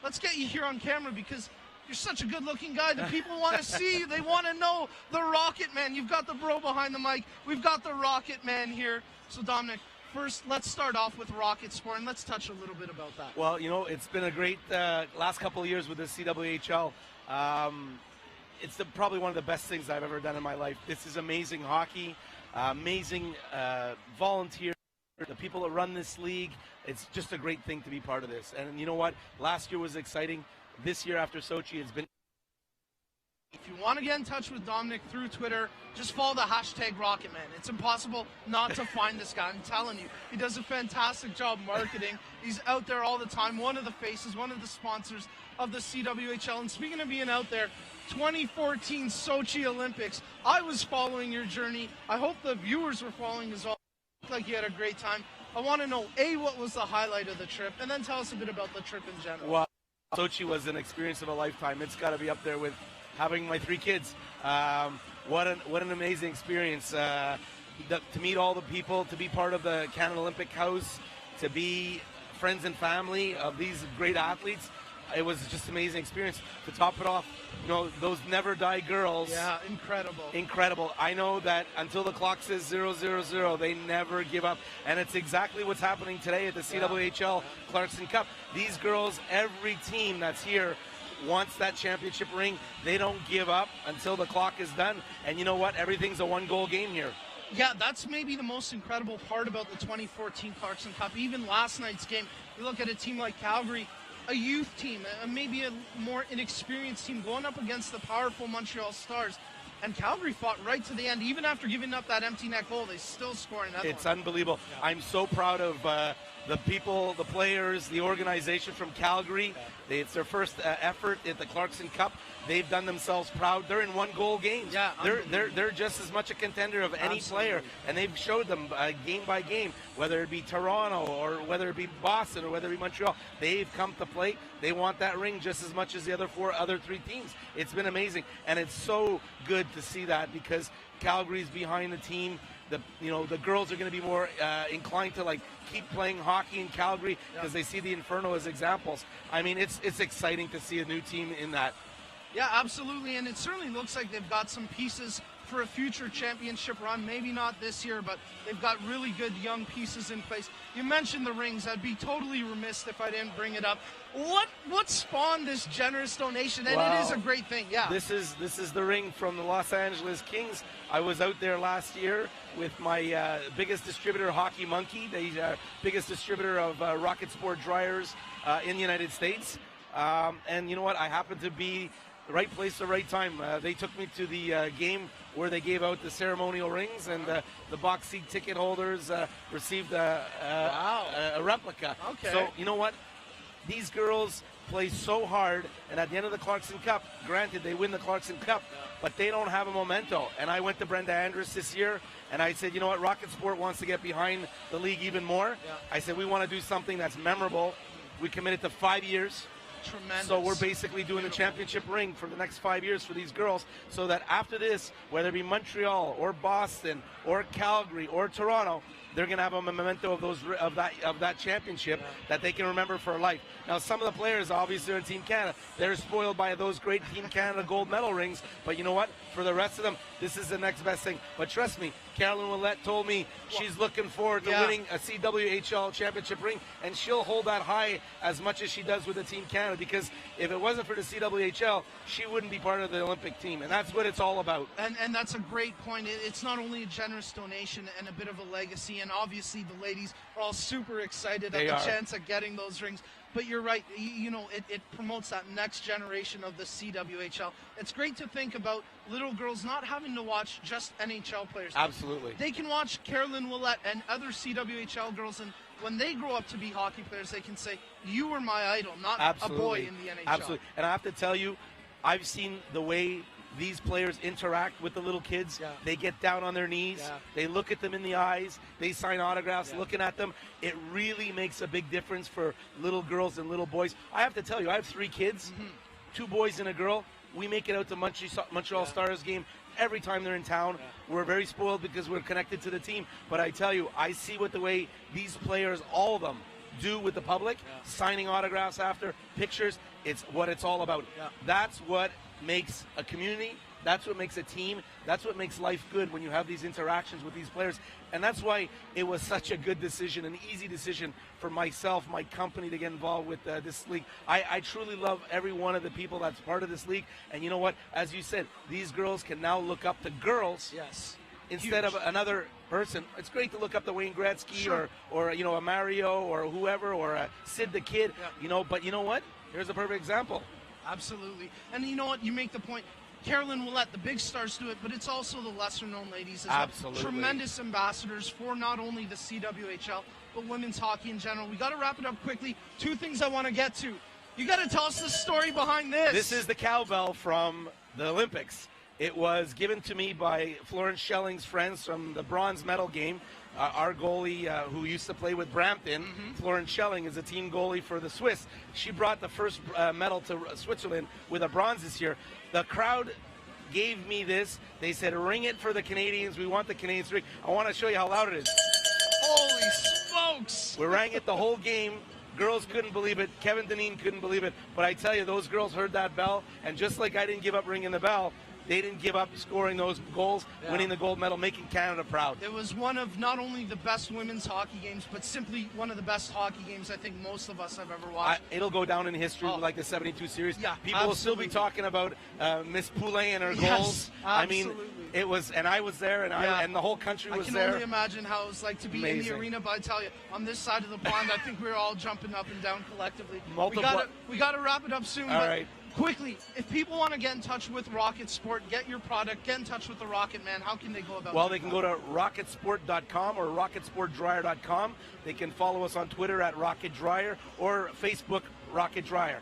let's get you here on camera because you're such a good-looking guy. The people want to see you. They want to know the Rocket Man. You've got the bro behind the mic. We've got the Rocket Man here. So, Dominic, first, let's start off with Rocket Sport, and let's touch a little bit about that. Well, it's been a great last couple of years with the CWHL. It's probably one of the best things I've ever done in my life. This is amazing hockey, amazing volunteers, the people that run this league. It's just a great thing to be part of this. And you know what? Last year was exciting. This year after Sochi, it's been... If you want to get in touch with Dominic through Twitter, just follow the hashtag Rocketman. It's impossible not to find this guy. I'm telling you, he does a fantastic job marketing. He's out there all the time, one of the faces, one of the sponsors of the CWHL. And speaking of being out there, 2014 Sochi Olympics, I was following your journey. I hope the viewers were following as well. It looked like you had a great time. I want to know, A, what was the highlight of the trip, and then tell us a bit about the trip in general. Well, Sochi was an experience of a lifetime. It's got to be up there with having my 3 kids. What an amazing experience to meet all the people, to be part of the Canada Olympic House, to be friends and family of these great athletes. It was just an amazing experience. To top it off, those never die girls. Yeah, incredible. Incredible. I know that until the clock says 000, they never give up. And it's exactly what's happening today at the CWHL Clarkson Cup. These girls, every team that's here wants that championship ring. They don't give up until the clock is done. And you know what? Everything's a 1-goal game here. Yeah, that's maybe the most incredible part about the 2014 Clarkson Cup. Even last night's game, you look at a team like Calgary, a youth team, maybe a more inexperienced team going up against the powerful Montreal Stars. And Calgary fought right to the end. Even after giving up that empty net goal, they still score another one. It's unbelievable. Yeah. I'm so proud of the people, the players, the organization from Calgary. It's their first effort at the Clarkson Cup. They've done themselves proud. They're in 1-goal games. Yeah, they're just as much a contender of any player, and they've showed them game by game, whether it be Toronto or whether it be Boston or whether it be Montreal. They've come to play. They want that ring just as much as the other 3 teams. It's been amazing, and it's so good to see that because Calgary's behind the team. The girls are going to be more inclined to keep playing hockey in Calgary because they see the Inferno as examples. I mean, it's exciting to see a new team in that. Yeah, absolutely, and it certainly looks like they've got some pieces for a future championship run. Maybe not this year, but they've got really good young pieces in place. You mentioned the rings. I'd be totally remiss if I didn't bring it up. What spawned this generous donation? And It is a great thing. Yeah. This is the ring from the Los Angeles Kings. I was out there last year with my biggest distributor, Hockey Monkey, the biggest distributor of Rocket Sport dryers in the United States. And you know what? I happened to be the right place, the right time. They took me to the game where they gave out the ceremonial rings, and the box seat ticket holders received a replica. Okay. So you know what? These girls play so hard, and at the end of the Clarkson Cup, granted they win the Clarkson Cup, but they don't have a memento. And I went to Brenda Andrus this year, and I said, you know what? Rocket Sport wants to get behind the league even more. Yeah. I said, we want to do something that's memorable. We committed to 5 years. Tremendous. So we're basically doing the championship ring for the next 5 years for these girls, so that after this, whether it be Montreal or Boston or Calgary or Toronto, they're going to have a memento of that championship that they can remember for life. Now, some of the players, obviously, are in Team Canada. They're spoiled by those great Team Canada gold medal rings. But you know what? For the rest of them, this is the next best thing. But trust me, Carolyn Ouellette told me she's looking forward to winning a CWHL championship ring, and she'll hold that high as much as she does with the Team Canada, because if it wasn't for the CWHL, she wouldn't be part of the Olympic team, and that's what it's all about. And that's a great point. It's not only a generous donation and a bit of a legacy, and obviously the ladies are all super excited at the chance of getting those rings. But you're right, it promotes that next generation of the CWHL. It's great to think about little girls not having to watch just NHL players. Absolutely. They can watch Carolyn Ouellette and other CWHL girls, and when they grow up to be hockey players, they can say, you were my idol, not a boy in the NHL. Absolutely. And I have to tell you, I've seen the way these players interact with the little kids. Yeah. They get down on their knees. Yeah. They look at them in the eyes. They sign autographs looking at them. It really makes a big difference for little girls and little boys. I have to tell you, I have 3 kids, 2 boys and a girl. We make it out to Montreal Stars game every time they're in town. We're very spoiled because we're connected to the team. But I tell you, I see what the way these players, all of them, do with the public, signing autographs after, pictures. It's what it's all about. Yeah. That's what makes a community. That's what makes a team. That's what makes life good when you have these interactions with these players. And that's why it was such a good decision, an easy decision for myself, my company to get involved with this league. I truly love every one of the people that's part of this league. And you know what? As you said, these girls can now look up to girls. Yes. Instead Huge. of another person. It's great to look up to Wayne Gretzky Sure. or you know, a Mario or whoever, or a Sid the Kid, Yeah. you know. But you know what? Here's a perfect example. Absolutely. And you know what? You make the point. Carolyn will let the big stars do it, but it's also the lesser-known ladies as well. Absolutely. Tremendous ambassadors for not only the CWHL, but women's hockey in general. We got to wrap it up quickly. Two things I want to get to. You got to tell us the story behind this. This is the cowbell from the Olympics. It was given to me by Florence Schelling's friends from the bronze medal game. Our goalie, who used to play with Brampton, Florence Schelling, is a team goalie for the Swiss. She brought the first medal to Switzerland with a bronze this year. The crowd gave me this. They said, ring it for the Canadians. We want the Canadians to ring. I want to show you how loud it is. Holy smokes! We rang it the whole game. Girls couldn't believe it. Kevin Dineen couldn't believe it. But I tell you, those girls heard that bell, and just like I didn't give up ringing the bell, they didn't give up scoring those goals, winning the gold medal, making Canada proud. It was one of not only the best women's hockey games, but simply one of the best hockey games I think most of us have ever watched. It'll go down in history like the 72 series. Yeah, People will still be talking about Miss Poulin and her goals. I mean, absolutely. it was, and I was there, and and the whole country was I can there. only imagine how it was like to be in the Amazing. arena, but I tell you, on this side of the pond, I think we were all jumping up and down collectively. Multiply- We got to wrap it up soon. All but right. Quickly, if people want to get in touch with Rocket Sport, get your product, get in touch with the Rocket Man, how can they go about Well, doing they can that? go to rocketsport.com or rocketsportdryer.com. They can follow us on Twitter at Rocket Dryer or Facebook Rocket Dryer.